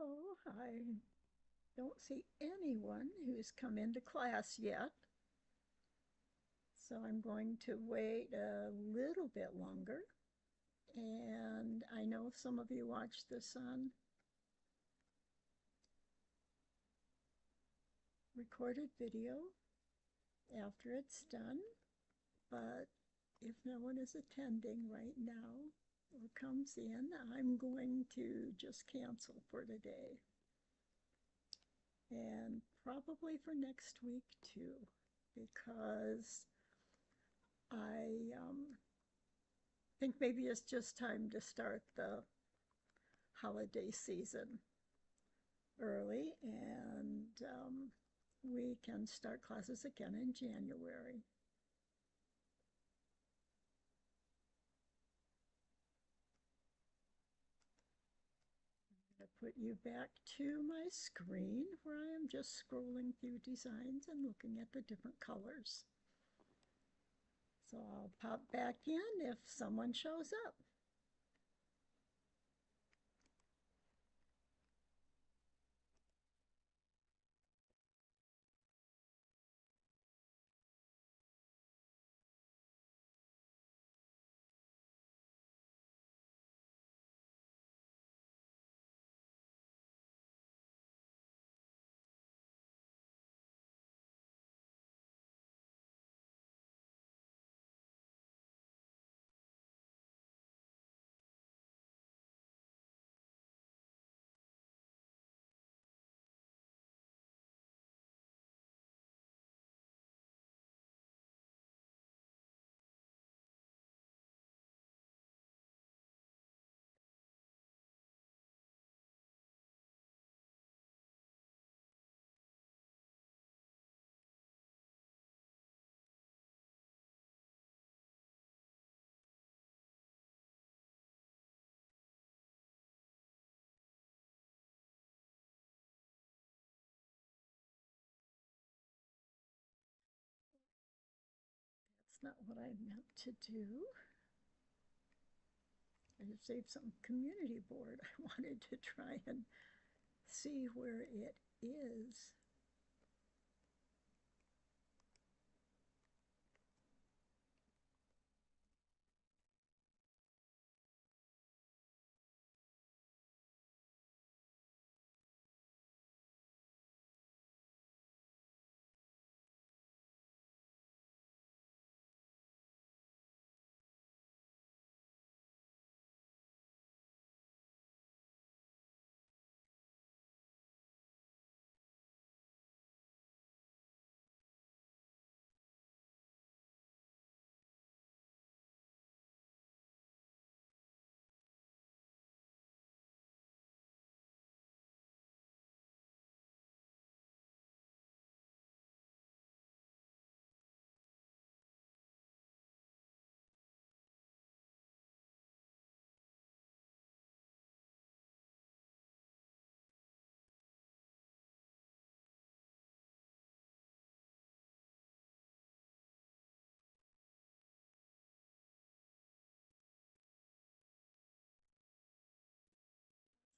Oh, I don't see anyone who's come into class yet. So I'm going to wait a little bit longer. And I know some of you watch this on recorded video after it's done. But if no one is attending right now or comes in, I'm going to just cancel for today. And probably for next week too, because I think maybe it's just time to start the holiday season early, and we can start classes again in January. I'm going to put you back to my screen where I am just scrolling through designs and looking at the different colors. So I'll pop back in if someone shows up. That's not what I meant to do. I just saved some community board. I wanted to try and see where it is.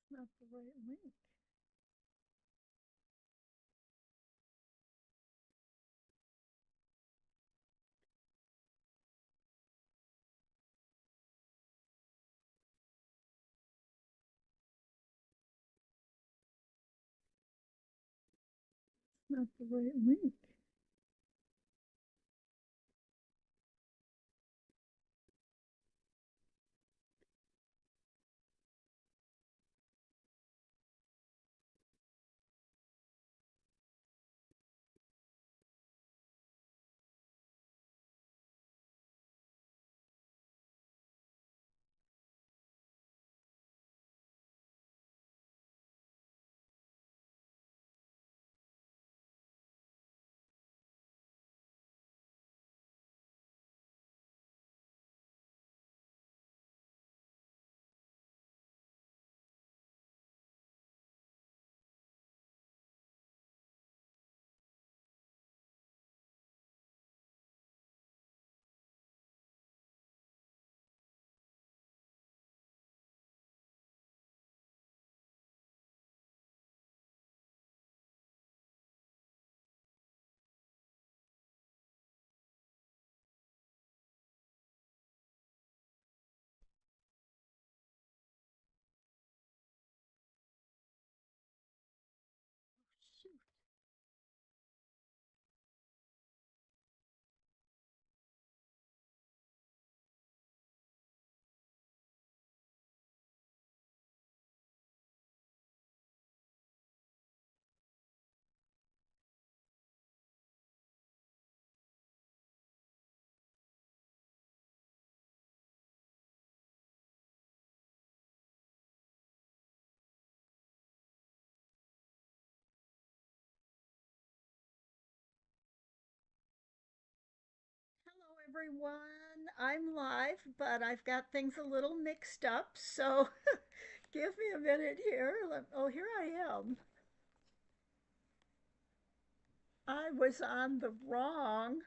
It's not the right link. It's not the right link. everyone. I'm live, but I've got things a little mixed up, so give me a minute here. Oh, here I am. I was on the wrong,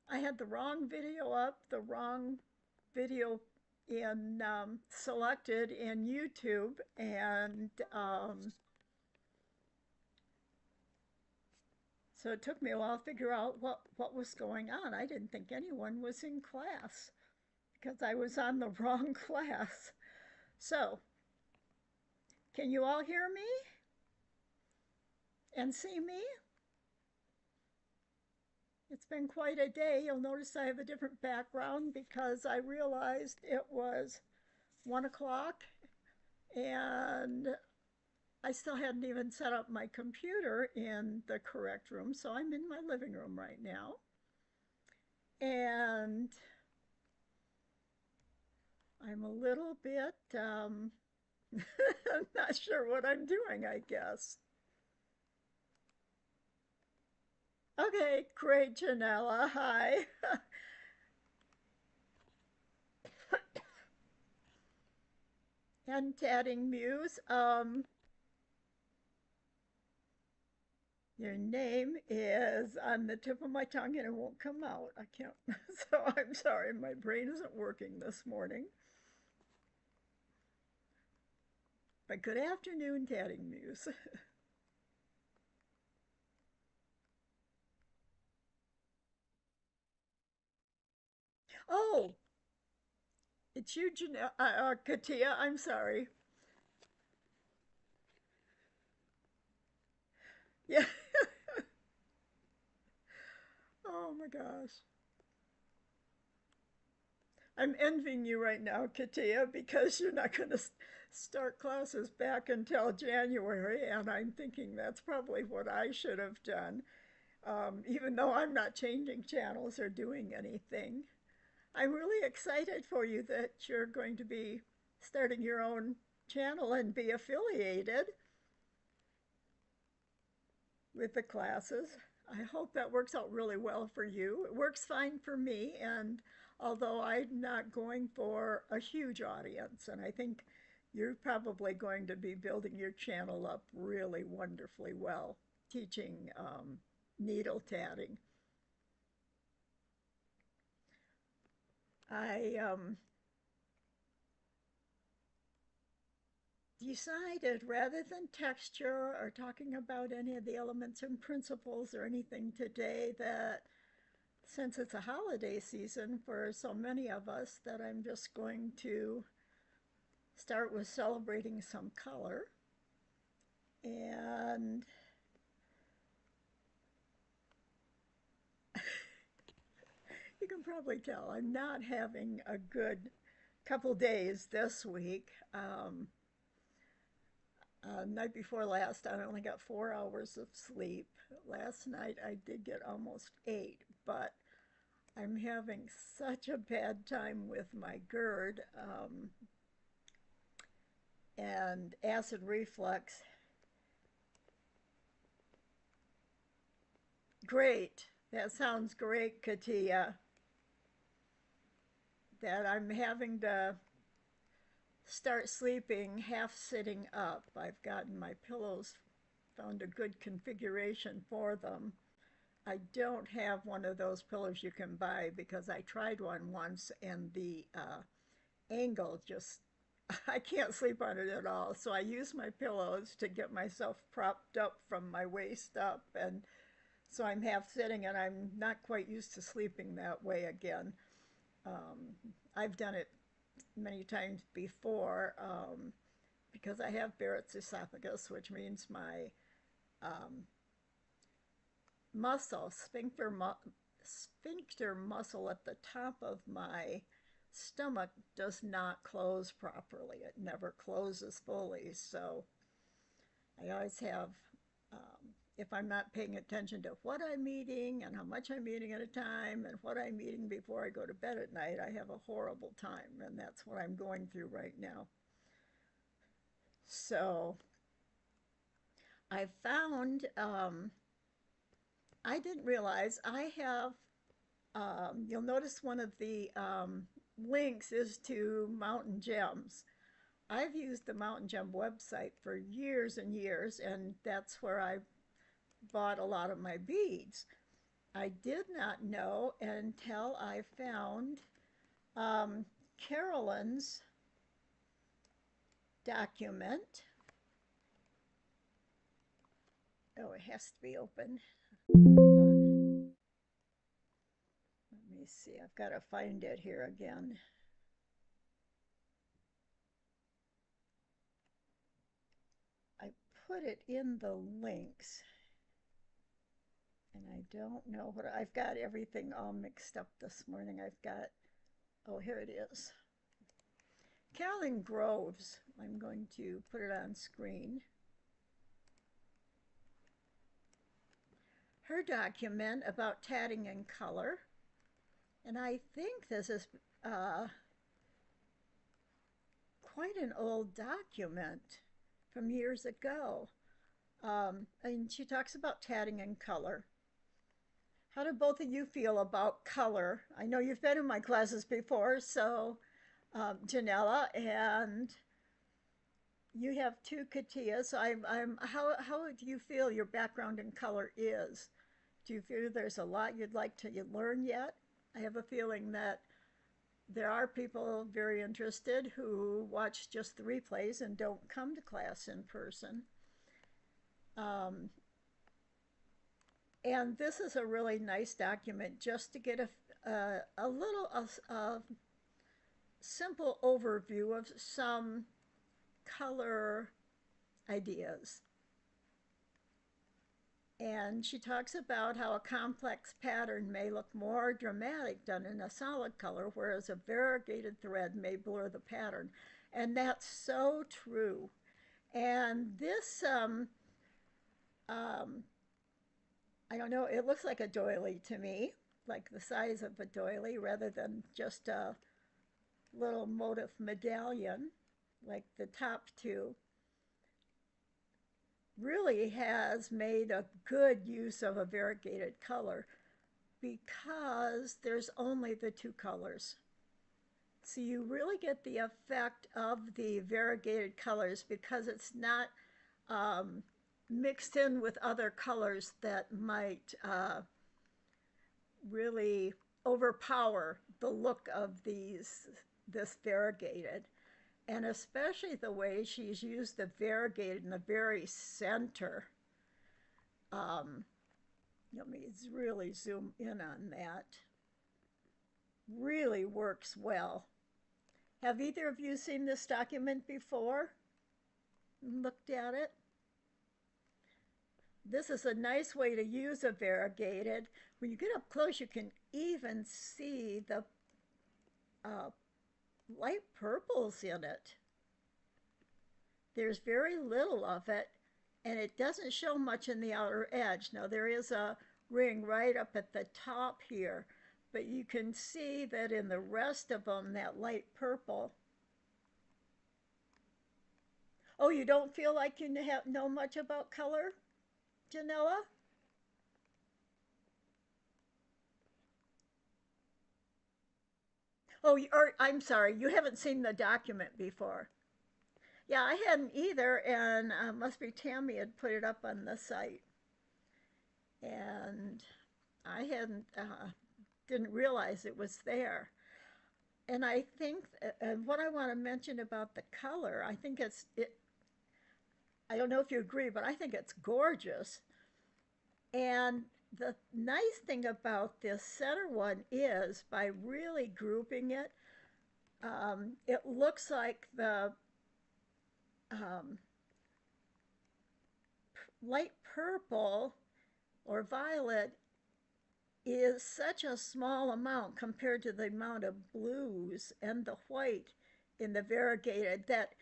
I had the wrong video up, the wrong video in selected in YouTube, and so it took me a while to figure out what was going on. I didn't think anyone was in class because I was on the wrong class. So, can you all hear me and see me? It's been quite a day. You'll notice I have a different background because I realized it was 1 o'clock and I still hadn't even set up my computer in the correct room. So I'm in my living room right now. And I'm a little bit, I'm not sure what I'm doing, I guess. Okay, great, Janella. Hi. And Tatting Muse. Your name is on the tip of my tongue and it won't come out. I can't. So I'm sorry, my brain isn't working this morning. But good afternoon, Tatting Muse. Oh, it's you, Katia. I'm sorry. Yeah. Oh my gosh. I'm envying you right now, Katia, because you're not going to start classes back until January, and I'm thinking that's probably what I should have done, even though I'm not changing channels or doing anything. I'm really excited for you that you're going to be starting your own channel and be affiliated with the classes. I hope that works out really well for you. It works fine for me, and although I'm not going for a huge audience, and I think you're probably going to be building your channel up really wonderfully well, teaching needle tatting. I decided rather than texture or talking about any of the elements and principles or anything today that since it's a holiday season for so many of us that I'm just going to start with celebrating some color. And you can probably tell I'm not having a good couple days this week. Night before last, I only got 4 hours of sleep. Last night, I did get almost 8, but I'm having such a bad time with my GERD and acid reflux. Great. That sounds great, Katia. That I'm having to start sleeping half sitting up. I've gotten my pillows, found a good configuration for them. I don't have one of those pillows you can buy because I tried one once and the angle just, I can't sleep on it at all. So I use my pillows to get myself propped up from my waist up. And so I'm half sitting and I'm not quite used to sleeping that way again. I've done it many times before because I have Barrett's esophagus, which means my um, sphincter muscle at the top of my stomach does not close properly. It never closes fully. So I always have, if I'm not paying attention to what I'm eating and how much I'm eating at a time and what I'm eating before I go to bed at night, I have a horrible time. And that's what I'm going through right now. So I found, I didn't realize I have You'll notice one of the links is to Mountain Gems. I've used the Mountain Gem website for years and years, and that's where I bought a lot of my beads. I did not know until I found um, Carolyn's document. Oh, it has to be open. Let me see. I've got to find it here again. I put it in the links, and I don't know what I've got everything all mixed up this morning. I've got, oh, here it is. Carolyn Groves. I'm going to put it on screen. Her document about tatting in color. And I think this is quite an old document from years ago. And she talks about tatting in color. How do both of you feel about color? I know you've been in my classes before, so Janella, and you have two Katias. So how do you feel your background in color is? Do you feel there's a lot you'd like to learn yet? I have a feeling that there are people very interested who watch just the replays and don't come to class in person. Um, and this is a really nice document just to get a little simple overview of some color ideas. And she talks about how a complex pattern may look more dramatic done in a solid color, whereas a variegated thread may blur the pattern. And that's so true. And this, I don't know, it looks like a doily to me, like the size of a doily rather than just a little motif medallion, like the top two. Really has made a good use of a variegated color because there's only the two colors. So you really get the effect of the variegated colors because it's not mixed in with other colors that might really overpower the look of this variegated. And especially the way she's used the variegated in the very center. Um, Let me really zoom in on that. Really works well. Have either of you seen this document before? Looked at it? This is a nice way to use a variegated. When you get up close, you can even see the light purples in it. There's very little of it, and it doesn't show much in the outer edge. Now, there is a ring right up at the top here, but you can see that in the rest of them, that light purple. Oh, you don't feel like you know much about color, Janella? Oh, or I'm sorry, you haven't seen the document before. Yeah, I hadn't either, and must be Tammy had put it up on the site, and I hadn't didn't realize it was there. And I think what I want to mention about the color, I think it's it. I don't know if you agree, but I think it's gorgeous. And the nice thing about this center one is by really grouping it, it looks like the um, light purple or violet is such a small amount compared to the amount of blues and the white in the variegated that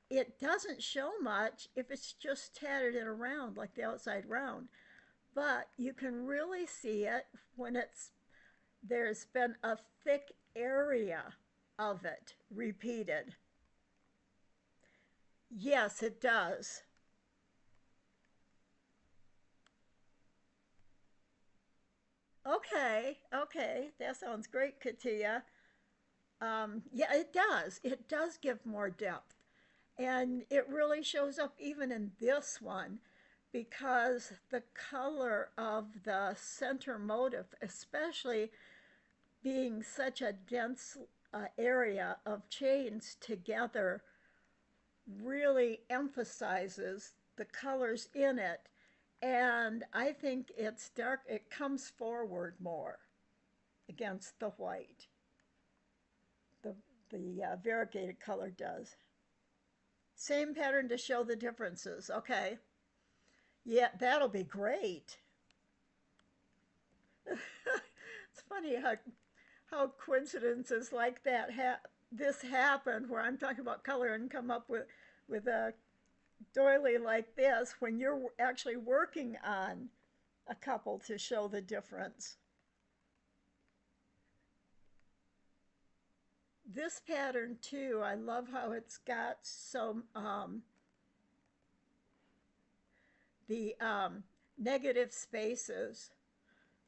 it doesn't show much if it's just tatted it around like the outside round. But you can really see it when there's been a thick area of it repeated. Yes, it does. Okay, okay, that sounds great, Katia. Yeah, it does. It does give more depth. And it really shows up even in this one because the color of the center motif, especially being such a dense area of chains together, really emphasizes the colors in it. And I think it's dark, it comes forward more against the white. The, the variegated color does. Same pattern to show the differences. Okay. Yeah, that'll be great. It's funny how coincidences like that this happened where I'm talking about color and come up with a doily like this when you're actually working on a couple to show the difference. This pattern too, I love how it's got some the negative spaces.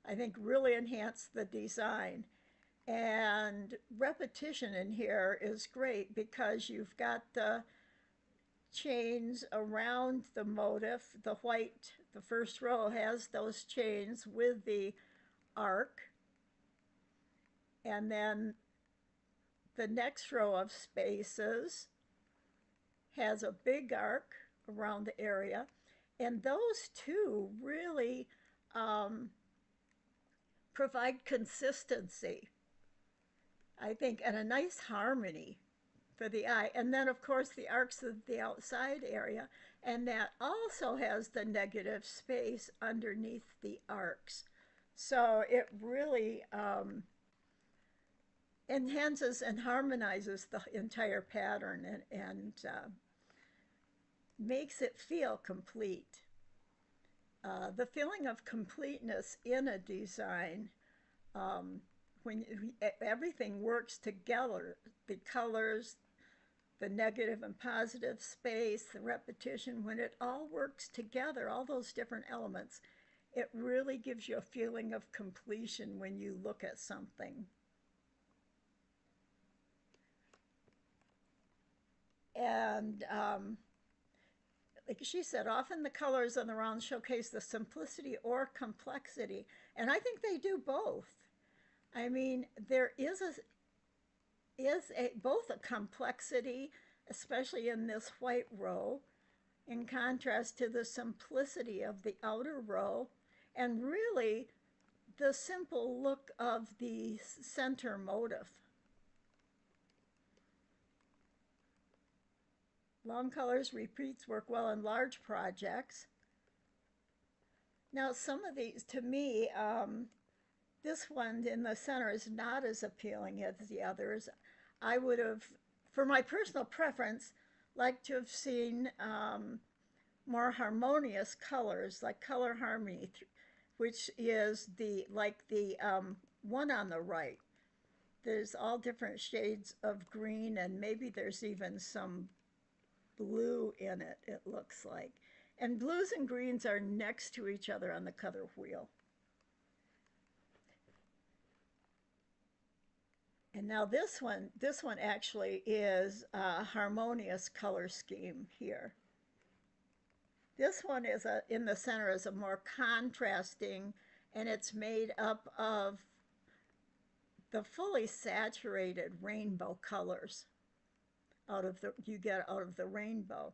I think really enhance the design. And repetition in here is great because you've got the chains around the motif. The white, the first row has those chains with the arc. And then the next row of spaces has a big arc around the area. And those two really um, provide consistency, I think, and a nice harmony for the eye. And then, of course, the arcs of the outside area. And that also has the negative space underneath the arcs. So it really enhances and harmonizes the entire pattern and makes it feel complete. The feeling of completeness in a design, um, when everything works together, the colors, the negative and positive space, the repetition, when it all works together, all those different elements, it really gives you a feeling of completion when you look at something. And like she said, often the colors on the round showcase the simplicity or complexity. And I think they do both. I mean, there is a both a complexity, especially in this white row, in contrast to the simplicity of the outer row, and really the simple look of the center motif. Long colors repeats work well in large projects. Now, some of these, to me, this one in the center is not as appealing as the others. I would have, for my personal preference, liked to have seen more harmonious colors, like color harmony, which is the like the one on the right. There's all different shades of green, and maybe there's even some blue in it, it looks like. And blues and greens are next to each other on the color wheel. And now this one actually is a harmonious color scheme here. This one is in the center is a more contrasting, and it's made up of the fully saturated rainbow colors out of the you get out of the rainbow.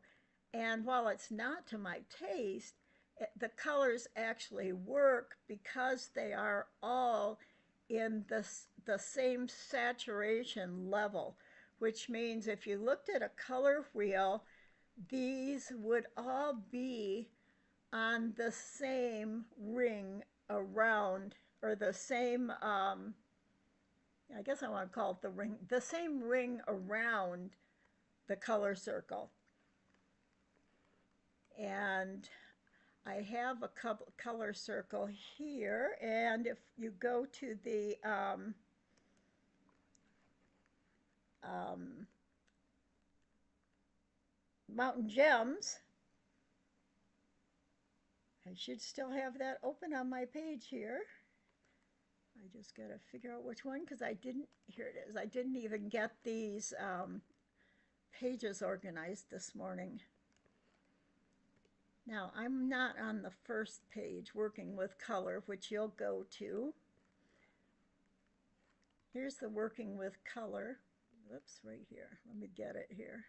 And while it's not to my taste, the colors actually work because they are all in the same saturation level, which means if you looked at a color wheel, these would all be on the same ring around, or the same, I guess I want to call it the same ring around the color circle. And I have a color circle here, and if you go to the um, Mountain Gems, I should still have that open on my page here. just got to figure out which one because I didn't, here it is. I didn't even get these pages organized this morning. Now, I'm not on the first page working with color, which you'll go to. Here's the working with color. Whoops, right here. Let me get it here.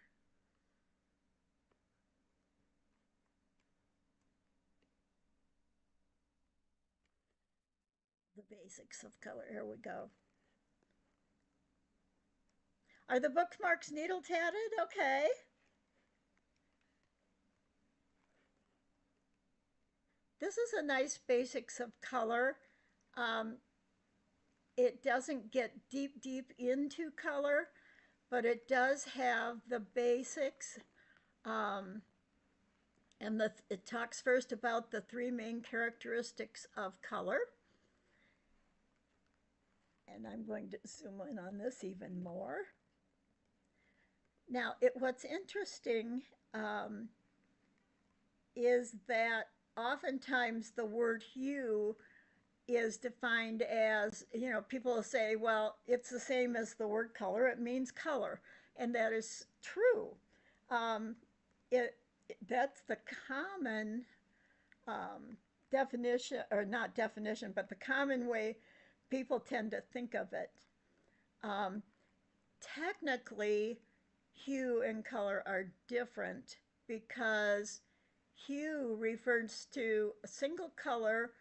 The basics of color. Here we go. Are the bookmarks needle tatted? Okay. This is a nice basics of color. Um, it doesn't get deep into color, but it does have the basics. And it talks first about the three main characteristics of color. And I'm going to zoom in on this even more. Now, what's interesting is that oftentimes the word hue is defined as, people will say, well, it's the same as the word color, it means color. And that is true. That's the common definition, or not definition, but the common way people tend to think of it. Technically, hue and color are different because hue refers to a single color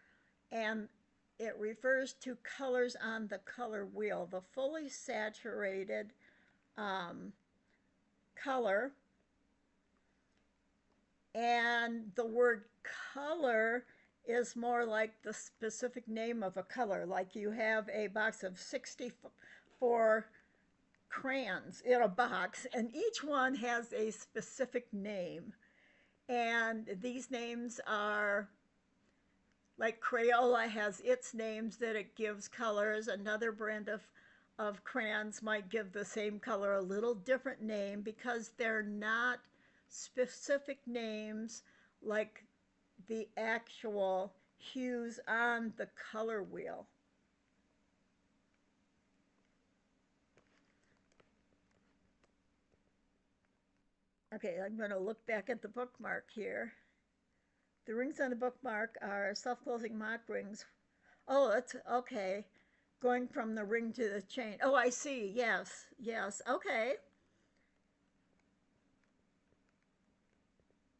and it refers to colors on the color wheel. The fully saturated color, and the word color is more like the specific name of a color. Like you have a box of 64 crayons in a box, and each one has a specific name. And these names are like Crayola has its names that it gives colors. Another brand of crayons might give the same color a little different name because they're not specific names like the actual hues on the color wheel. Okay, I'm going to look back at the bookmark here. The rings on the bookmark are self-closing mock rings. Oh, that's okay. Going from the ring to the chain. Oh, I see. Yes, yes. Okay.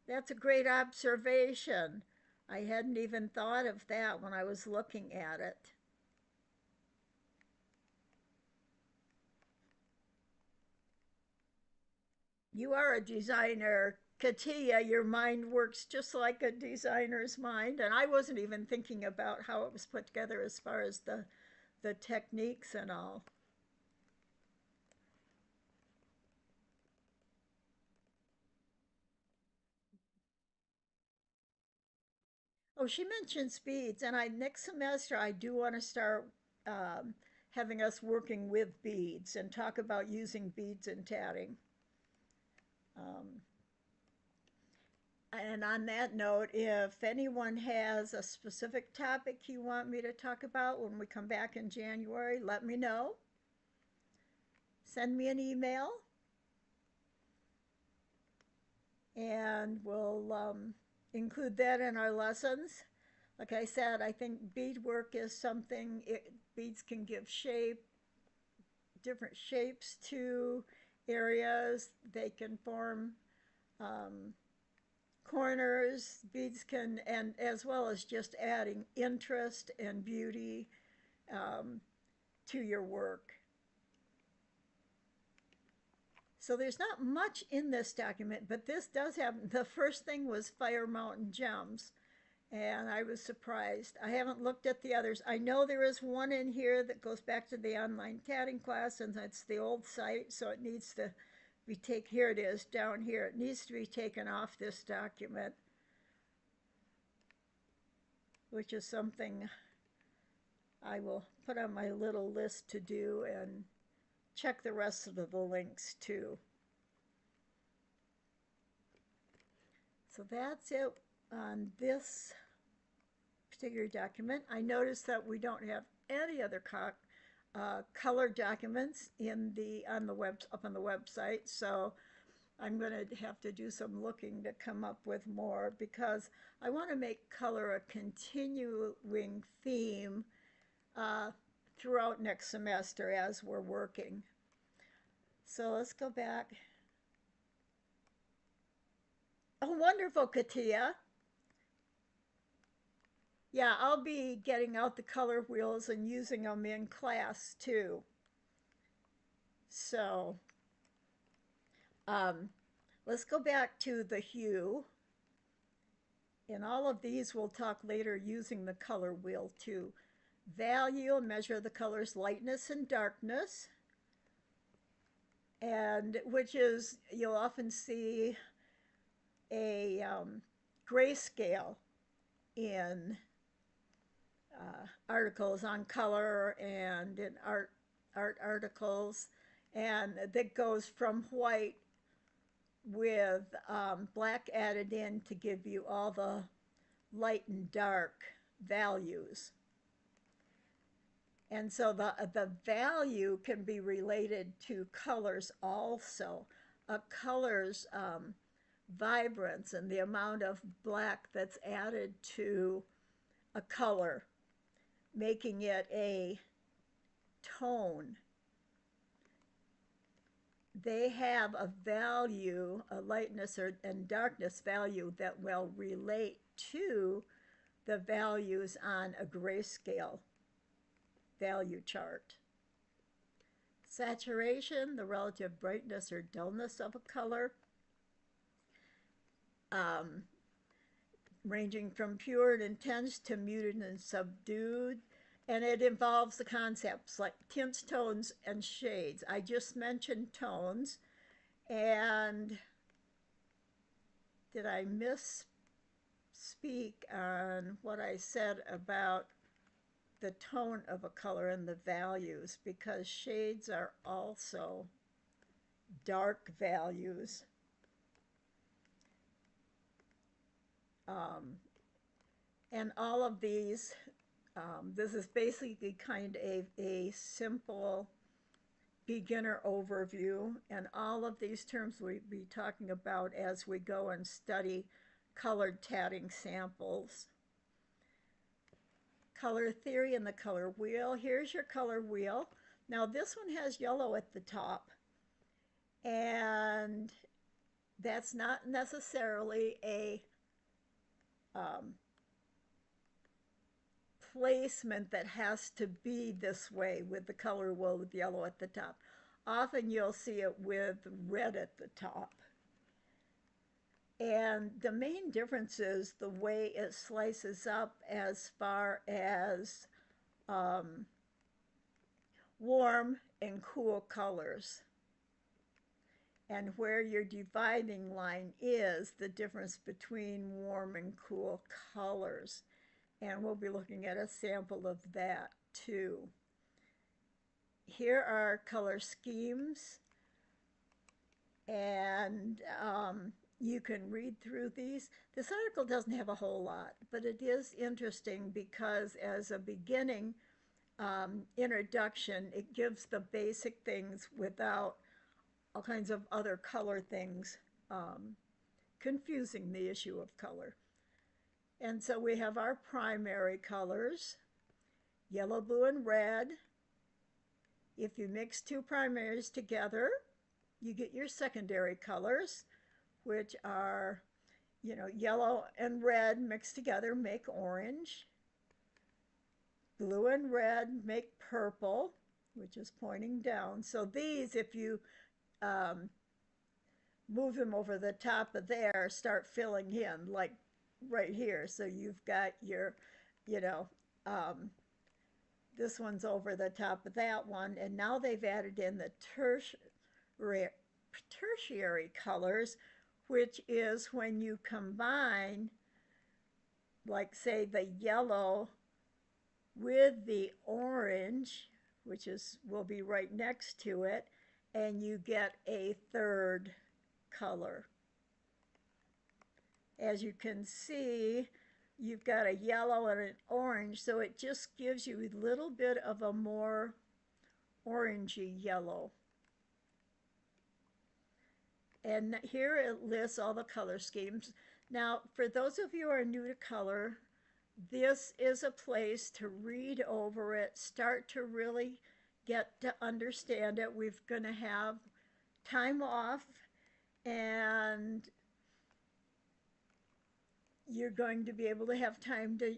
That's a great observation. I hadn't even thought of that when I was looking at it. You are a designer, Katia. Your mind works just like a designer's mind. And I wasn't even thinking about how it was put together as far as the techniques and all. Oh, she mentioned beads, and next semester I do want to start having us working with beads and talk about using beads in tatting. Um, and on that note, if anyone has a specific topic you want me to talk about when we come back in January, let me know. Send me an email, and we'll include that in our lessons. Like I said, I think beadwork is something, beads can give different shapes to areas. They can form corners. Beads can, and as well as just adding interest and beauty to your work. So there's not much in this document, but this does have, the first thing was Fire Mountain Gems. And I was surprised. I haven't looked at the others. I know there is one in here that goes back to the online tatting class, and that's the old site, so it needs to be taken. Here it is, down here. It needs to be taken off this document, which is something I will put on my little list to do and check the rest of the links too. So that's it on this particular document. I noticed that we don't have any other color documents in the on the web up on the website. So I'm going to have to do some looking to come up with more because I want to make color a continuing theme uh, throughout next semester as we're working. So let's go back. Oh, wonderful, Katia. Yeah, I'll be getting out the color wheels and using them in class too. So um, let's go back to the hue. And all of these we'll talk later using the color wheel too. Value, measure the color's lightness and darkness. And which is, you'll often see a grayscale in articles on color and in art articles, and that goes from white with black added in to give you all the light and dark values. And so the value can be related to colors also. A color's vibrance and the amount of black that's added to a color, making it a tone. They have a value, a lightness and darkness value that will relate to the values on a grayscale value chart. Saturation, the relative brightness or dullness of a color, ranging from pure and intense to muted and subdued. And it involves the concepts like tints, tones, and shades. I just mentioned tones. And did I misspeak on what I said about the tone of a color and the values? Because shades are also dark values. And all of these, this is basically kind of a simple beginner overview, and all of these terms we'll be talking about as we go and study colored tatting samples. Color theory and the color wheel. Here's your color wheel. Now this one has yellow at the top, and that's not necessarily a placement that has to be this way with the color wheel with yellow at the top. Often you'll see it with red at the top. And the main difference is the way it slices up as far as warm and cool colors. And where your dividing line is the difference between warm and cool colors. And we'll be looking at a sample of that too. Here are color schemes, and you can read through these. This article doesn't have a whole lot, but it is interesting because as a beginning introduction, it gives the basic things without all kinds of other color things confusing the issue of color. And so we have our primary colors, yellow, blue, and red. If you mix two primaries together, you get your secondary colors, which are, yellow and red mixed together make orange. Blue and red make purple, which is pointing down. So these, if you move them over the top of there, start filling in, like right here. So you've got your, this one's over the top of that one, and now they've added in the tertiary colors, which is when you combine, like say the yellow with the orange, which will be right next to it, and you get a third color. As you can see, you've got a yellow and an orange, so it just gives you a little bit of a more orangey yellow. And here it lists all the color schemes. Now, for those of you who are new to color, this is a place to read over it, start to really get to understand it. We're going to have time off, and you're going to be able to have time to,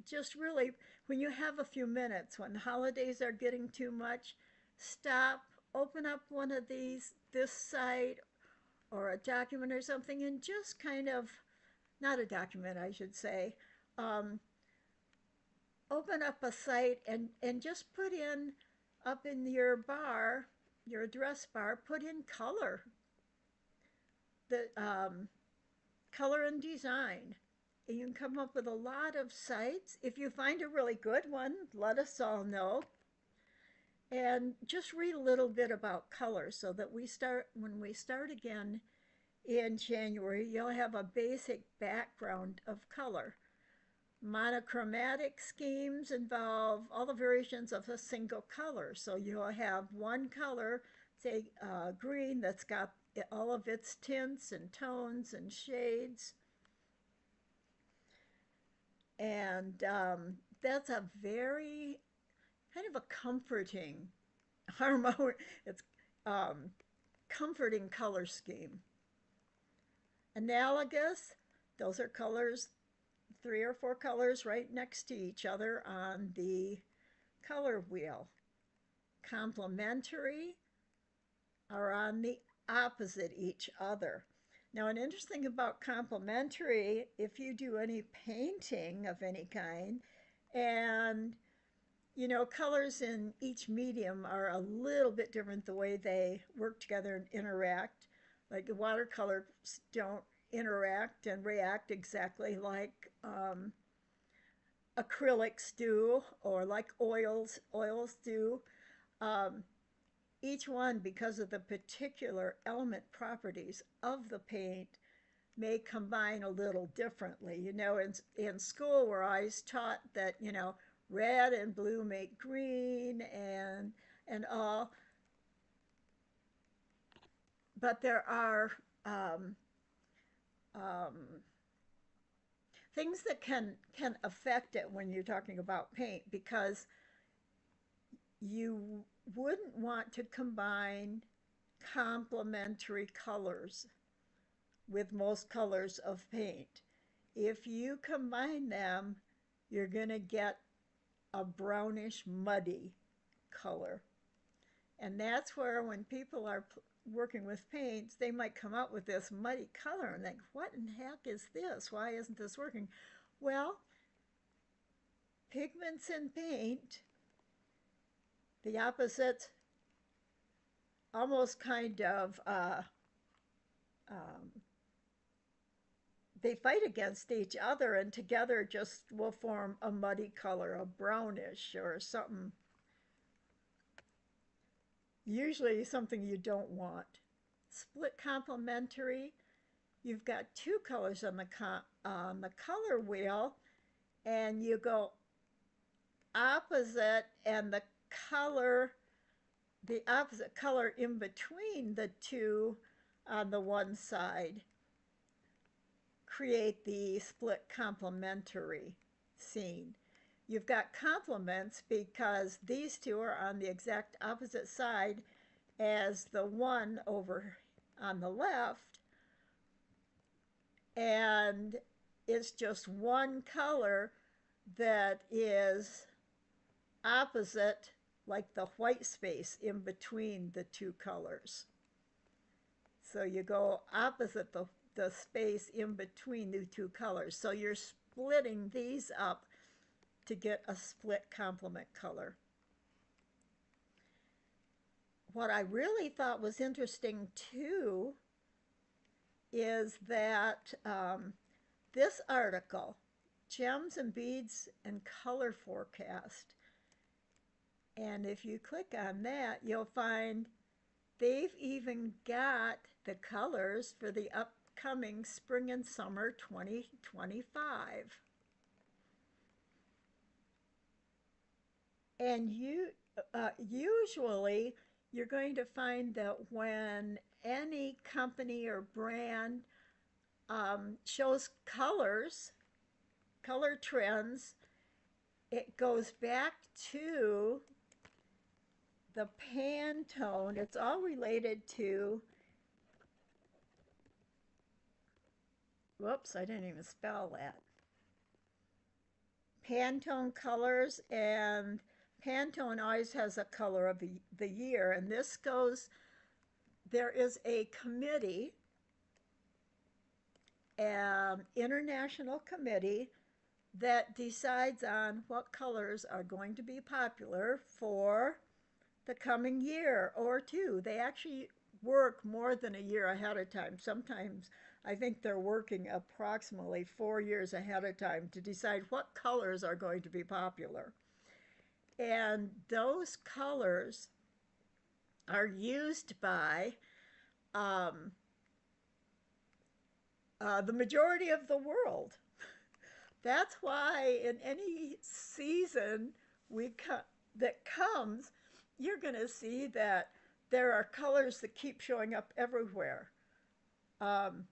just really, when you have a few minutes, when the holidays are getting too much, stop, open up one of this site or a document or something, and just kind of, not a document, I should say, um, open up a site and just put in, up in your bar, your address bar, put in color, the color and design. And you can come up with a lot of sites. If you find a really good one, let us all know. And just read a little bit about color so that when we start again in January, you'll have a basic background of color. Monochromatic schemes involve all the variations of a single color. So you'll have one color, say green, that's got all of its tints and tones and shades. And that's a very kind of a comforting, it's comforting color scheme. Analogous, those are colors, 3 or 4 colors right next to each other on the color wheel. Complementary are on the opposite each other. Now, an interesting about complementary, if you do any painting of any kind, and colors in each medium are a little bit different the way they work together and interact. Like the watercolors don't interact and react exactly like acrylics do, or like oils do. Um, each one, because of the particular element properties of the paint, may combine a little differently. In school, we're always taught that, red and blue make green and all. But there are um, things that can affect it when you're talking about paint, because you wouldn't want to combine complementary colors with most colors of paint. If you combine them, you're going to get a brownish, muddy color. And that's where, when people are working with paints, they might come out with this muddy color and think, what in heck is this? Why isn't this working? Well, pigments in paint, the opposites almost kind of they fight against each other, and together just will form a muddy color, a brownish or something, usually something you don't want. Split complementary, you've got 2 colors on the color wheel, and you go opposite, and the opposite color in between the 2 on the one side create the split complementary scene. You've got complements because these 2 are on the exact opposite side as the one over on the left, and it's just one color that is opposite, like the white space in between the 2 colors. So you go opposite the space in between the 2 colors. So you're splitting these up to get a split complement color. What I really thought was interesting too is that this article, Gems and Beads and Color Forecast, and if you click on that, you'll find they've even got the colors for the coming spring and summer 2025. And usually you're going to find that when any company or brand shows color trends, it goes back to the Pantone. It's all related to, whoops, I didn't even spell that. Pantone colors, and Pantone always has a color of the year. And this goes, there is a committee, an international committee that decides on what colors are going to be popular for the coming year or two. They actually work more than a year ahead of time. Sometimes I think they're working approximately 4 years ahead of time to decide what colors are going to be popular. And those colors are used by the majority of the world. That's why in any season that comes, you're going to see that there are colors that keep showing up everywhere. Um,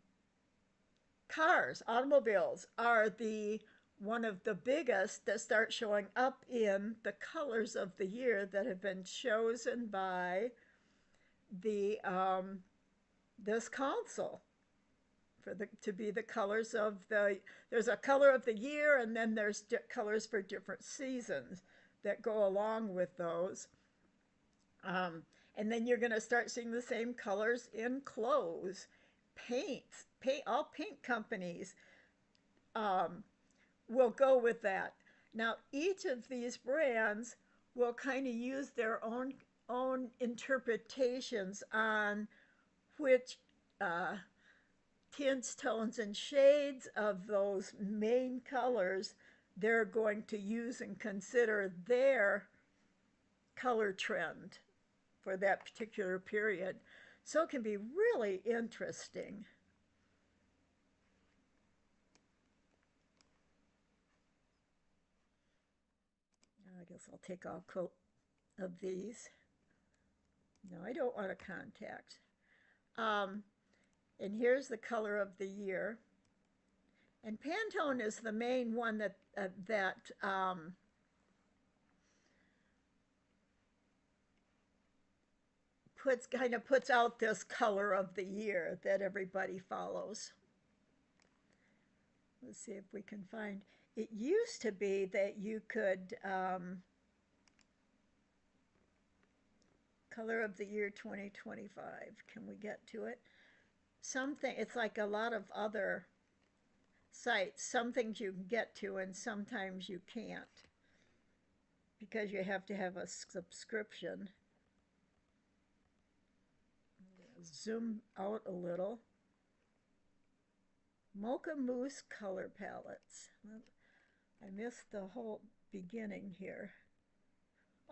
Cars, automobiles are the one of the biggest that start showing up in the colors of the year that have been chosen by the this council for the to be the colors of the. There's a color of the year, and then there's colors for different seasons that go along with those. And then you're going to start seeing the same colors in clothes, paint. All paint companies um, will go with that. Now, each of these brands will kind of use their own interpretations on which tints, tones, and shades of those main colors they're going to use and consider their color trend for that particular period. So it can be really interesting. I guess I'll take all of these. No, I don't want a contact. Um, and here's the color of the year. And Pantone is the main one that puts out this color of the year that everybody follows. Let's see if we can find. It used to be that you could color of the year 2025. Can we get to it? Something. It's like a lot of other sites. Some things you can get to, and sometimes you can't because you have to have a subscription. Zoom out a little. Mocha Mousse color palettes. I missed the whole beginning here.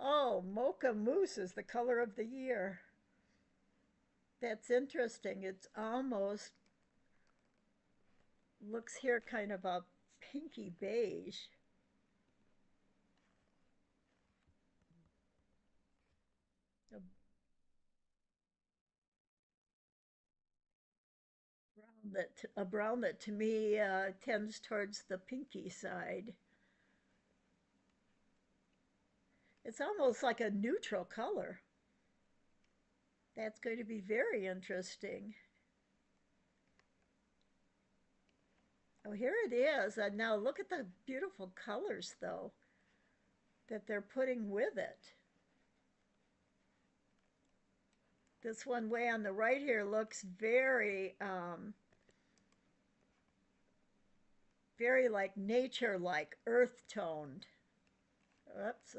Oh, Mocha Mousse is the color of the year. That's interesting. It's almost looks here kind of a pinky beige. A brown that to me tends towards the pinky side. It's almost like a neutral color. That's going to be very interesting. Oh, here it is. Now look at the beautiful colors, though, that they're putting with it. This one way on the right here looks very like nature-like, earth-toned. Oops,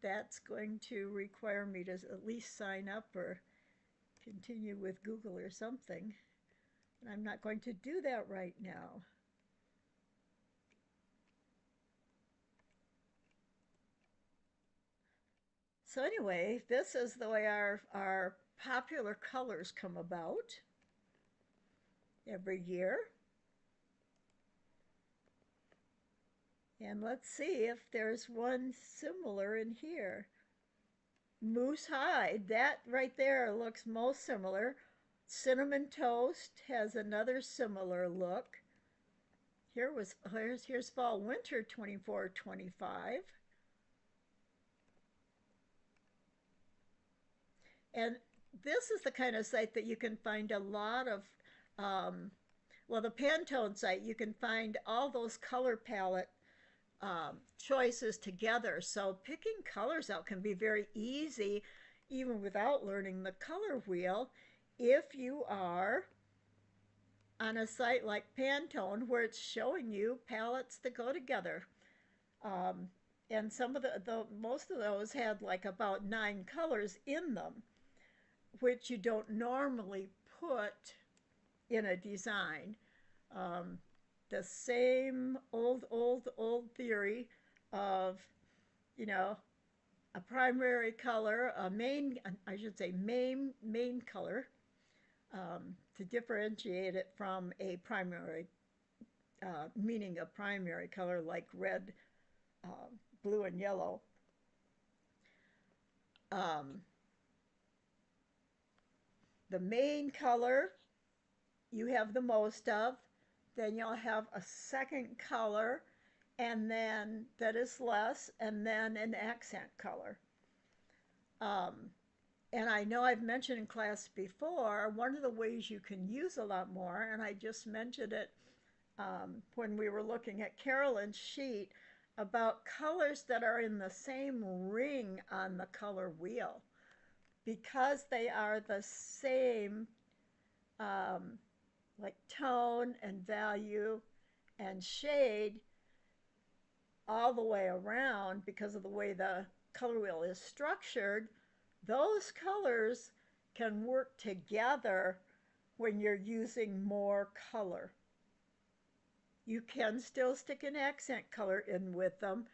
that's going to require me to at least sign up or continue with Google or something. And I'm not going to do that right now. So anyway, this is the way our popular colors come about. every year. And let's see if there's one similar in here. Moose hide, that right there looks most similar. Cinnamon toast has another similar look. Here's fall winter 24-25. And this is the kind of site that you can find a lot of, um, well, the Pantone site, you can find all those color palette choices together. So picking colors out can be very easy, even without learning the color wheel, if you are on a site like Pantone where it's showing you palettes that go together. Um, and some of the most of those had like about 9 colors in them, which you don't normally put in a design. Um, the same old theory of, you know, a primary color, a main, I should say, main color, to differentiate it from a primary, meaning a primary color like red, uh, blue, and yellow. Um, the main color you have the most of, then you'll have a second color, and then that is less, and then an accent color. Um, and I know I've mentioned in class before, one of the ways you can use a lot more, and I just mentioned it when we were looking at Carolyn's sheet about colors that are in the same ring on the color wheel. Because they are the same, um, like tone and value and shade all the way around, because of the way the color wheel is structured, those colors can work together when you're using more color. You can still stick an accent color in with them,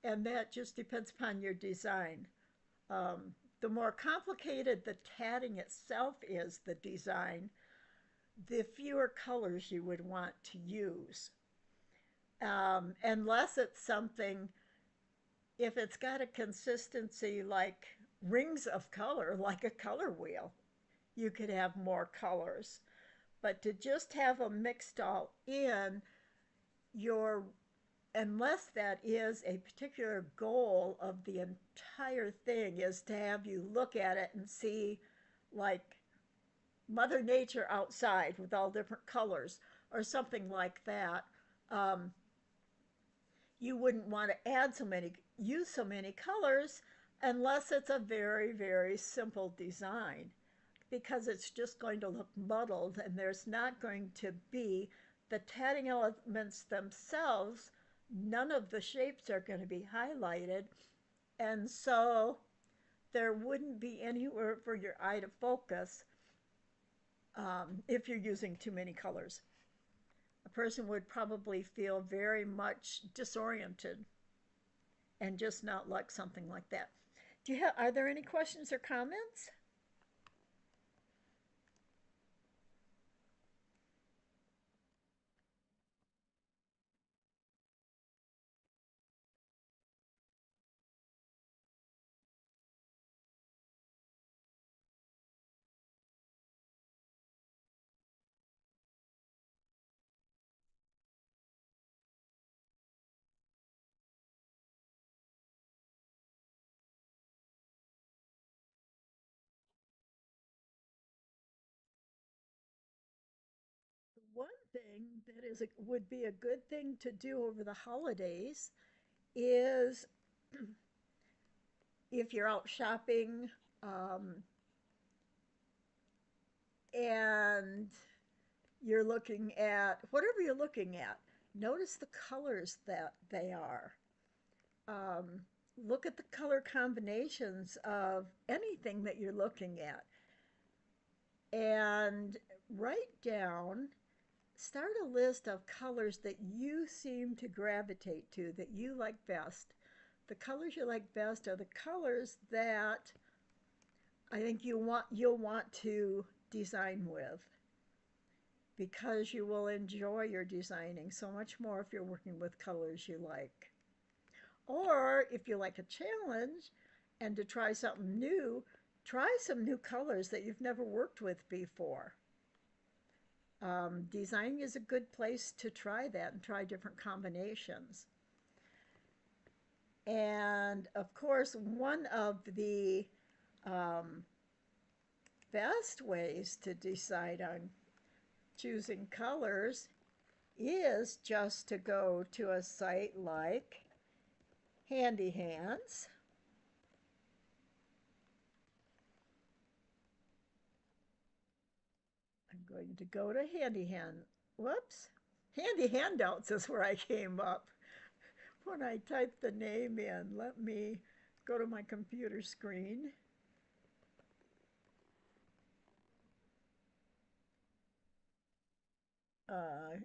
and that just depends upon your design. The more complicated the tatting itself is, the design, the fewer colors you would want to use. Unless it's something, if it's got a consistency like rings of color, like a color wheel, you could have more colors. But to just have them mixed all in, your unless that is a particular goal of the entire thing, is to have you look at it and see like Mother Nature outside with all different colors or something like that, um, you wouldn't want to use so many colors unless it's a very simple design, because it's just going to look muddled and there's not going to be the tatting elements themselves. None of the shapes are going to be highlighted, and so there wouldn't be anywhere for your eye to focus if you're using too many colors. A person would probably feel very much disoriented and just not like something like that. Are there any questions or comments? One thing that would be a good thing to do over the holidays is, if you're out shopping, um, and you're looking at whatever you're looking at, notice the colors that they are. Um, Look at the color combinations of anything that you're looking at, and write down, start a list of colors that you seem to gravitate to, that you like best. The colors you like best are the colors that I think you'll want to design with. because you will enjoy your designing so much more if you're working with colors you like. Or if you like a challenge and to try something new, try some new colors that you've never worked with before. Designing is a good place to try that and try different combinations. And of course, one of the um, best ways to decide on choosing colors is just to go to a site like Handy Hands. I'm going to go to Handy Hand. Whoops. Handy Handouts is where I came up when I typed the name in. Let me go to my computer screen. Uh,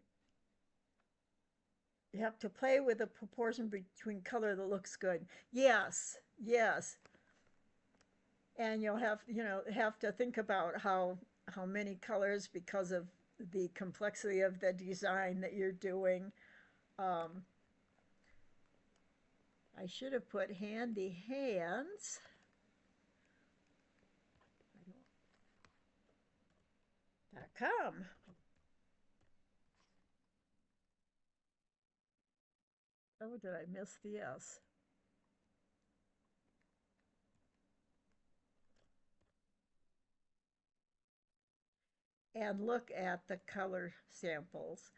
you have to play with the proportion between color that looks good. Yes, yes. And you'll have to think about how many colors because of the complexity of the design that you're doing. Um, I should have put Handy Hands. .com. Oh, did I miss the S? And look at the color samples.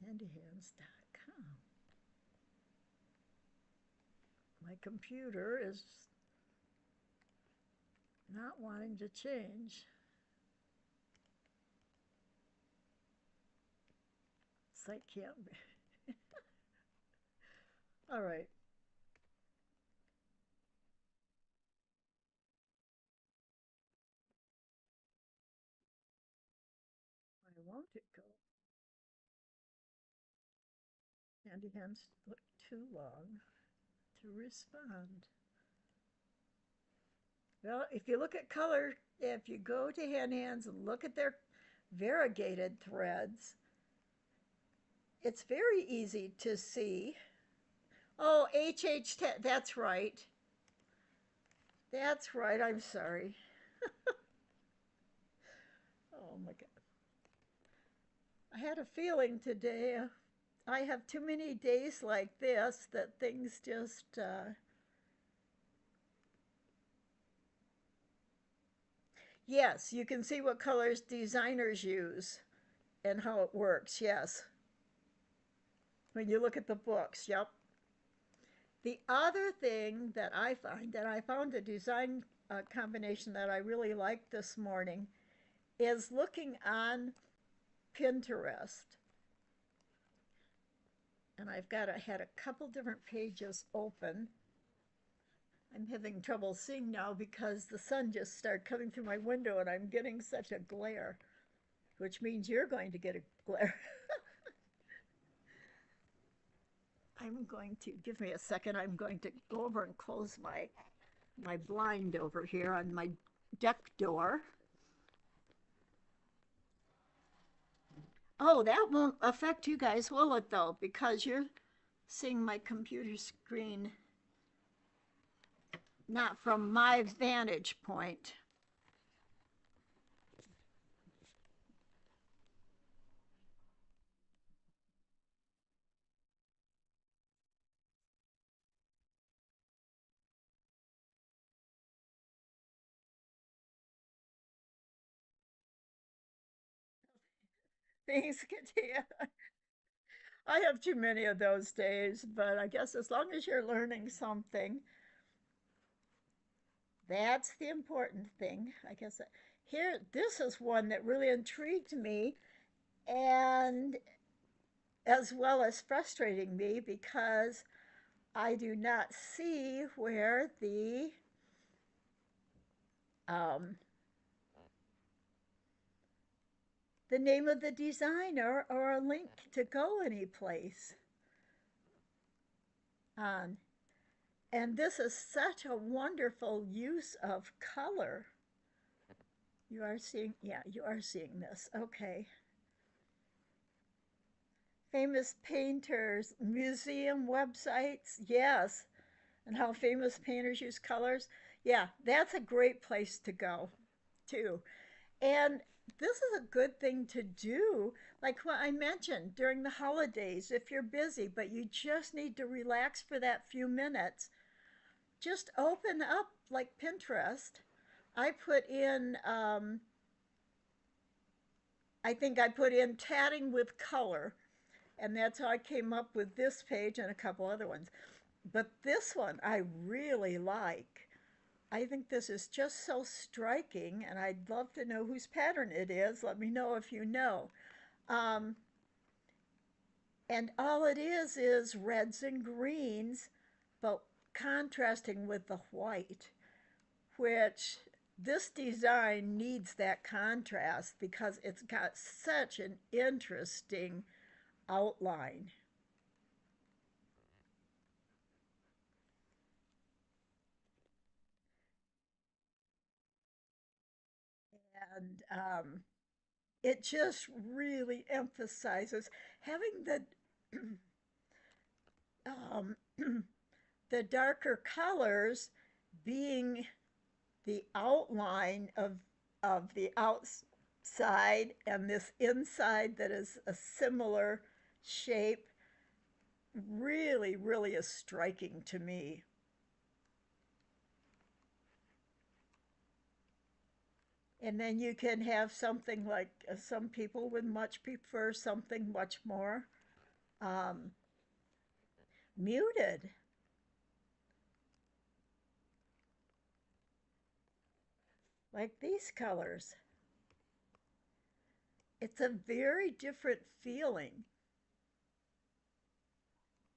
Handyhands.com. My computer is not wanting to change. Site can't be. All right. Why won't it go? Handyhands took too long to respond. Well, if you look at color, if you go to Hands and look at their variegated threads, it's very easy to see. Oh, HH10, that's right. That's right, I'm sorry. Oh my God. I had a feeling today. I have too many days like this that things just. Yes, you can see what colors designers use and how it works. Yes. When you look at the books, yep. The other thing that I find, and I found a design combination that I really liked this morning, is looking on Pinterest. And had a couple different pages open. I'm having trouble seeing now because the sun just started coming through my window and I'm getting such a glare, which means you're going to get a glare. I'm going to give me a second. I'm going to go over and close my blind over here on my deck door. Oh, that won't affect you guys, will it, though? Because you're seeing my computer screen not from my vantage point. Things get to you. I have too many of those days, but I guess as long as you're learning something, that's the important thing. I guess here, this is one that really intrigued me and as well as frustrating me because I do not see where um, the name of the designer or a link to go anyplace on. And this is such a wonderful use of color. You are seeing, yeah, you are seeing this. Okay. Famous painters, museum websites, yes. And how famous painters use colors. Yeah, that's a great place to go, too. And this is a good thing to do. Like what I mentioned during the holidays, if you're busy, but you just need to relax for that few minutes, just open up like Pinterest. I put in, I think I put in tatting with color, and that's how I came up with this page and a couple other ones. But this one I really like. I think this is just so striking, and I'd love to know whose pattern it is. Let me know if you know. Um, and all it is reds and greens, but contrasting with the white, which this design needs that contrast because it's got such an interesting outline. And it just really emphasizes having um, the darker colors being the outline of the outside, and this inside that is a similar shape really, really is striking to me. And then you can have something like some people would much prefer something much more um, muted, like these colors. It's a very different feeling.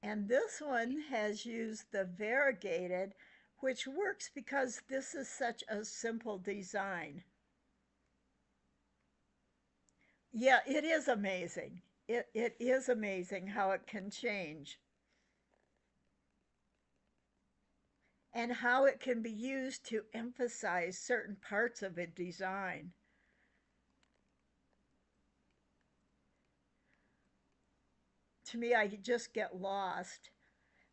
And this one has used the variegated, which works because this is such a simple design. Yeah, it is amazing. It is amazing how it can change and how it can be used to emphasize certain parts of a design. To me, I just get lost.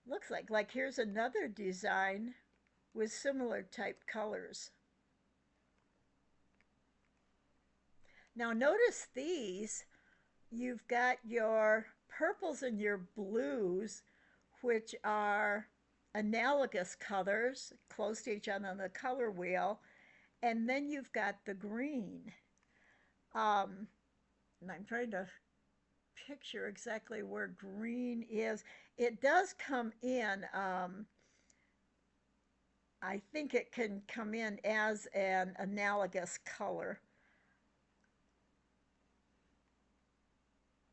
Looks like here's another design with similar type colors. Now notice these. You've got your purples and your blues, which are analogous colors close to each other on the color wheel. And then you've got the green. Um, and I'm trying to picture exactly where green is. It does come in, I think it can come in as an analogous color.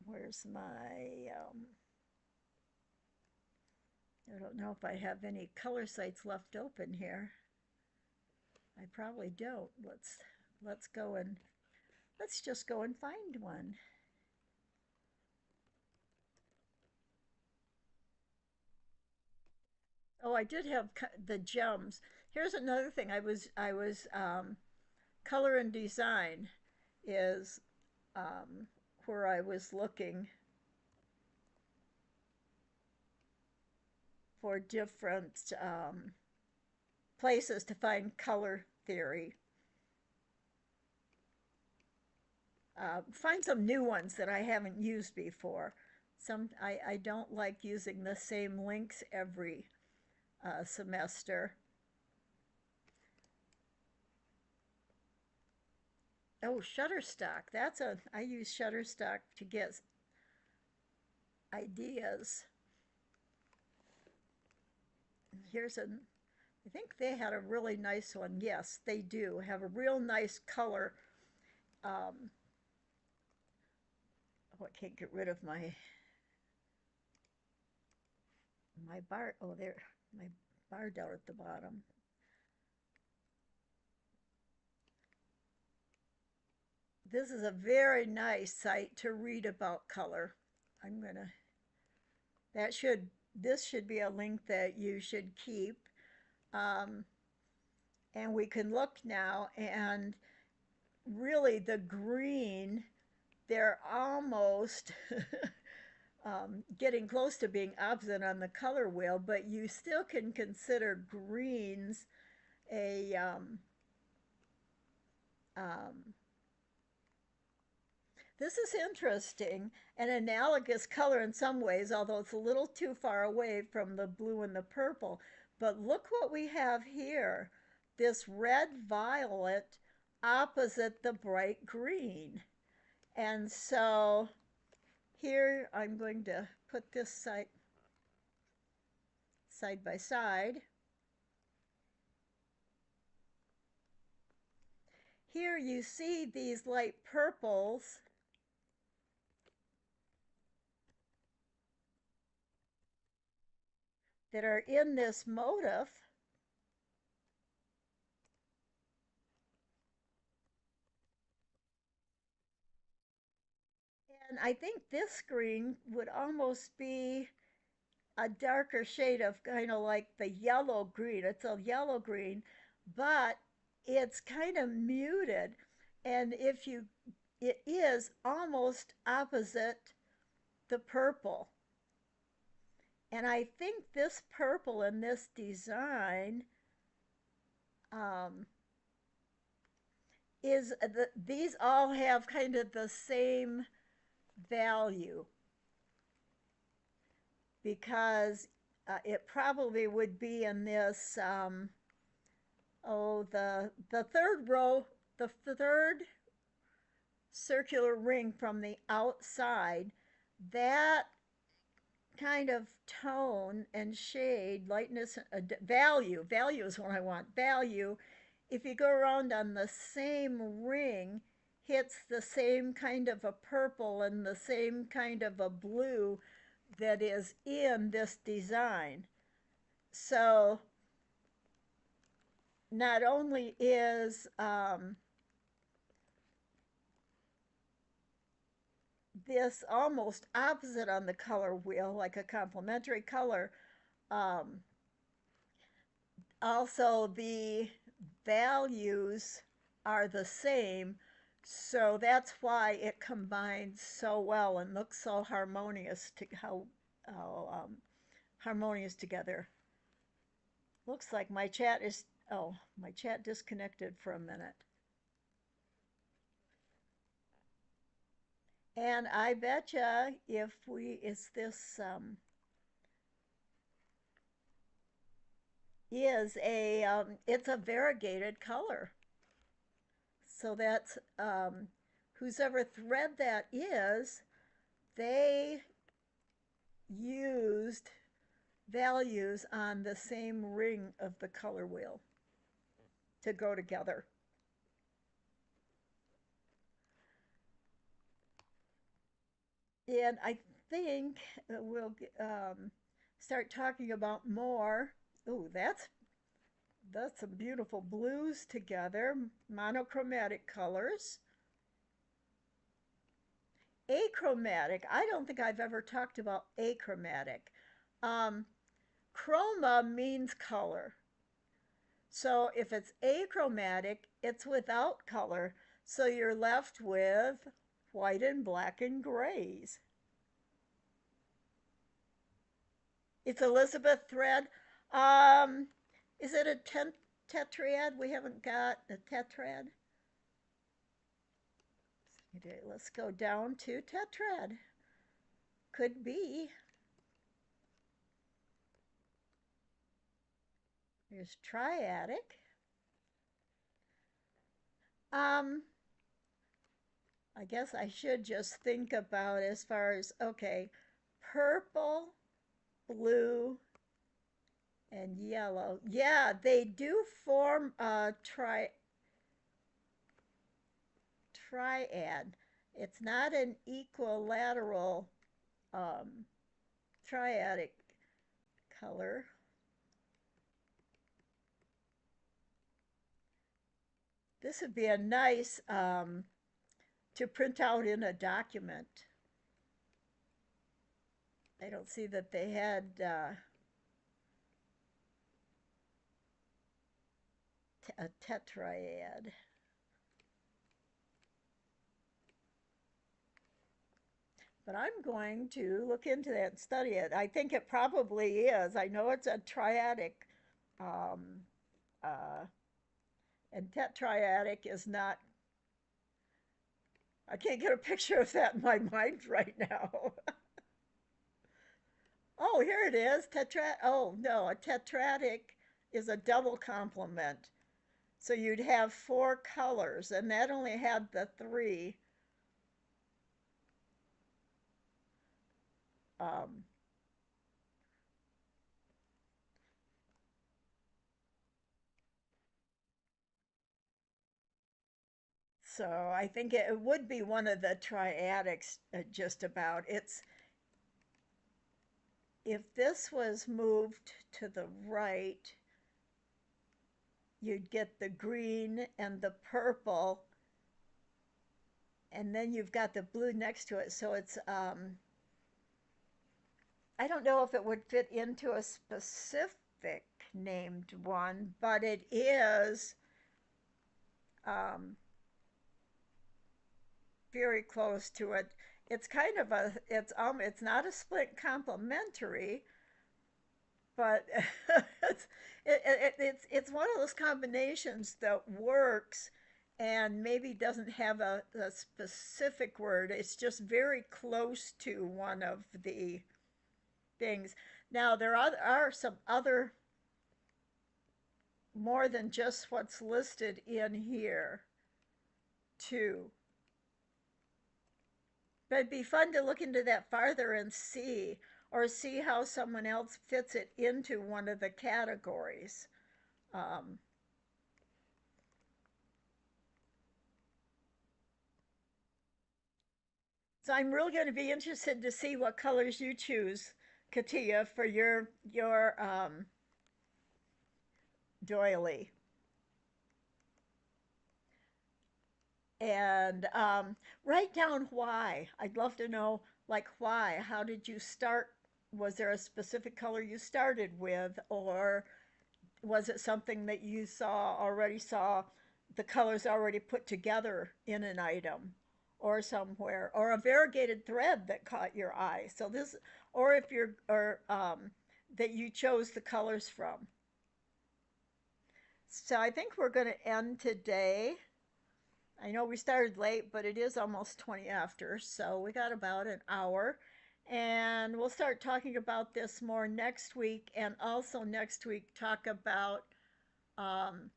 Where's my, I don't know if I have any color sites left open here. I probably don't. Let's go and let's just go and find one. Oh, I did have the gems. Here's another thing. I was color and design is where I was looking for different places to find color theory. Find some new ones that I haven't used before. I don't like using the same links every semester. Oh, Shutterstock. I use Shutterstock to get ideas. Here's I think they had a really nice one. Yes, they do have a real nice color. Um, oh, I can't get rid of my bar. Oh, there, my bar down at the bottom. This is a very nice site to read about color. I'm gonna, that should, this should be a link that you should keep. Um, and we can look now, and really the green, they're almost getting close to being opposite on the color wheel, but you still can consider greens a um, this is interesting, an analogous color in some ways, although it's a little too far away from the blue and the purple. But look what we have here, this red violet opposite the bright green. And so here I'm going to put this side by side. Here you see these light purples that are in this motif. And I think this green would almost be a darker shade of kind of like the yellow green. It's a yellow green, but it's kind of muted. And it is almost opposite the purple. And I think this purple in this design um, these all have kind of the same value because it probably would be in this the third row, the third circular ring from the outside. That kind of tone and shade, lightness, value is what I want. Value, if you go around on the same ring, hits the same kind of a purple and the same kind of a blue that is in this design. So not only is this almost opposite on the color wheel, like a complementary color, um, also the values are the same. So that's why it combines so well and looks so harmonious to how harmonious together. Looks like my chat is, oh, my chat disconnected for a minute. And I betcha if is this is it's a variegated color. So that's whosever thread that is, they used values on the same ring of the color wheel to go together. And I think we'll start talking about more. Oh, that's some beautiful blues together, monochromatic colors. Achromatic. I don't think I've ever talked about achromatic. Um, Chroma means color. So if it's achromatic, it's without color. So you're left with white and black and grays. It's Elizabeth thread. Um, is it a tetrad? We haven't got a tetrad. Let's go down to tetrad. Could be. Here's triadic. I guess I should just think about as far as, okay, purple, blue, and yellow. Yeah, they do form a triad. It's not an equilateral triadic color. This would be a nice to print out in a document. I don't see that they had a tetrad. But I'm going to look into that and study it. I think it probably is. I know it's a triadic, um, uh, and tetradic is not. I can't get a picture of that in my mind right now. Oh, here it is. Oh no, a tetradic is a double complement. So you'd have four colors, and that only had the three. Um, so I think it would be one of the triadics, just about. It's if this was moved to the right, you'd get the green and the purple, and then you've got the blue next to it. So it's I don't know if it would fit into a specific named one, but it is um, very close to it. It's kind of it's not a split complementary, but it's one of those combinations that works and maybe doesn't have a specific word. It's just very close to one of the things. Now are some other more than just what's listed in here too. But it'd be fun to look into that farther and see, or see how someone else fits it into one of the categories. Um, so I'm really going to be interested to see what colors you choose, Katia, for your doily. And write down why. I'd love to know, like, why. How did you start? Was there a specific color you started with, or was it something that you saw the colors already put together in an item or somewhere, or a variegated thread that caught your eye? So this, or if you're, or that you chose the colors from. So I think we're going to end today. I know we started late, but it is almost 20 after, so we got about an hour. And we'll start talking about this more next week, and also next week talk about um,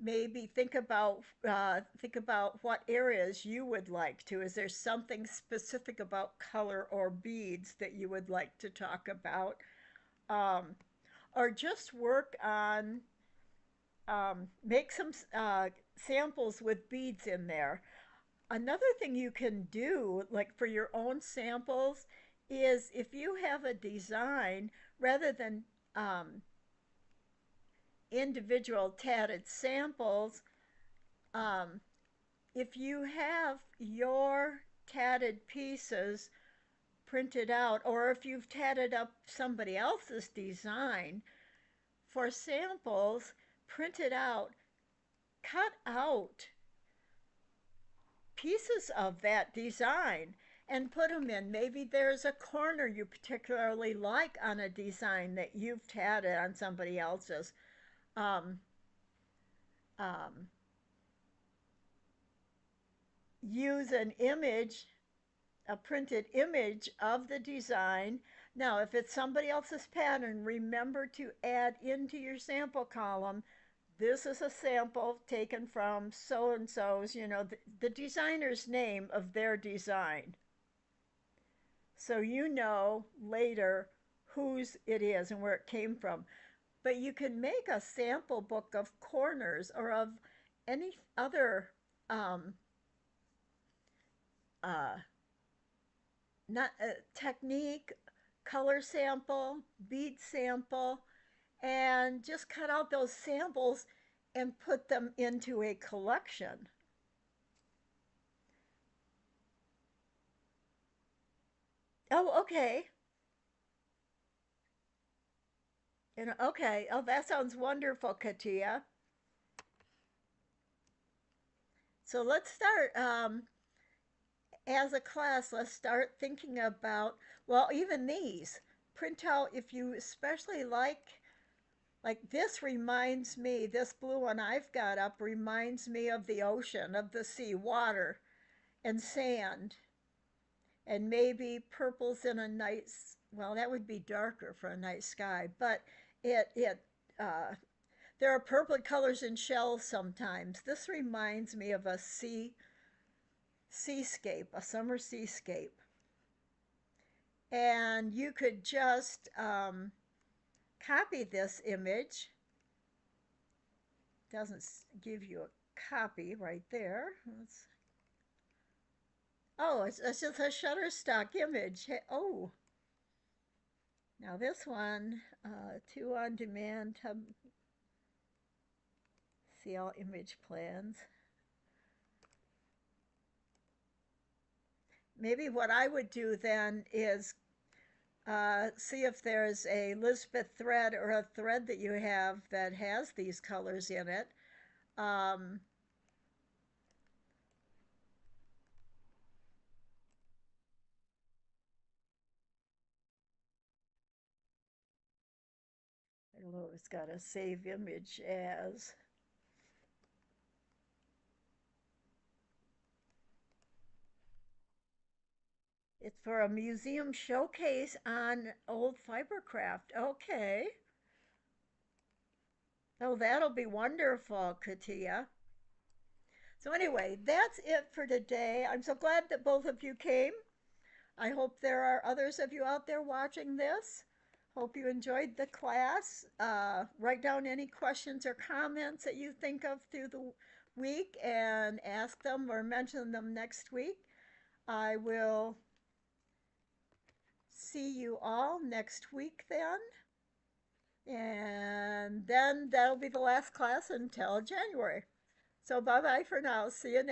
maybe think about what areas you would like to. Is there something specific about color or beads that you would like to talk about, um, or just work on make some samples with beads in there. Another thing you can do, like for your own samples, is if you have a design, rather than um, individual tatted samples, um, if you have your tatted pieces printed out, or if you've tatted up somebody else's design for samples, print it out, cut out pieces of that design and put them in. Maybe there's a corner you particularly like on a design that you've tatted on somebody else's. Um, um, Use an image, a printed image of the design. Now, if it's somebody else's pattern, remember to add into your sample column, this is a sample taken from so and so's, the designer's name of their design. So you know later whose it is and where it came from. But you can make a sample book of corners or of any other um, uh, not technique, color sample, bead sample, and just cut out those samples and put them into a collection. Oh, okay. Okay. Oh, that sounds wonderful, Katia. So let's start. as a class, let's start thinking about, well, even these. Print out if you especially like this reminds me, this blue one I've got up reminds me of the ocean, of the sea, water and sand. And maybe purple's in a nice, well, that would be darker for a night sky, but it uh, there are purple colors in shells sometimes. This reminds me of a seascape, a summer seascape. And you could just copy this image. Doesn't give you a copy right there. Oh, it's just a Shutterstock image. Oh, now this one, two on demand, see all image plans. Maybe what I would do then is see if there's a Lisbeth thread or a thread that you have that has these colors in it. Um, I don't know, it's got a save image as. It's for a museum showcase on old fibercraft. Okay. Oh, that'll be wonderful, Katia. So, anyway, that's it for today. I'm so glad that both of you came. I hope there are others of you out there watching this. Hope you enjoyed the class. Write down any questions or comments that you think of through the week and ask them or mention them next week. I will see you all next week then. And then that'll be the last class until January. So bye bye for now. See you next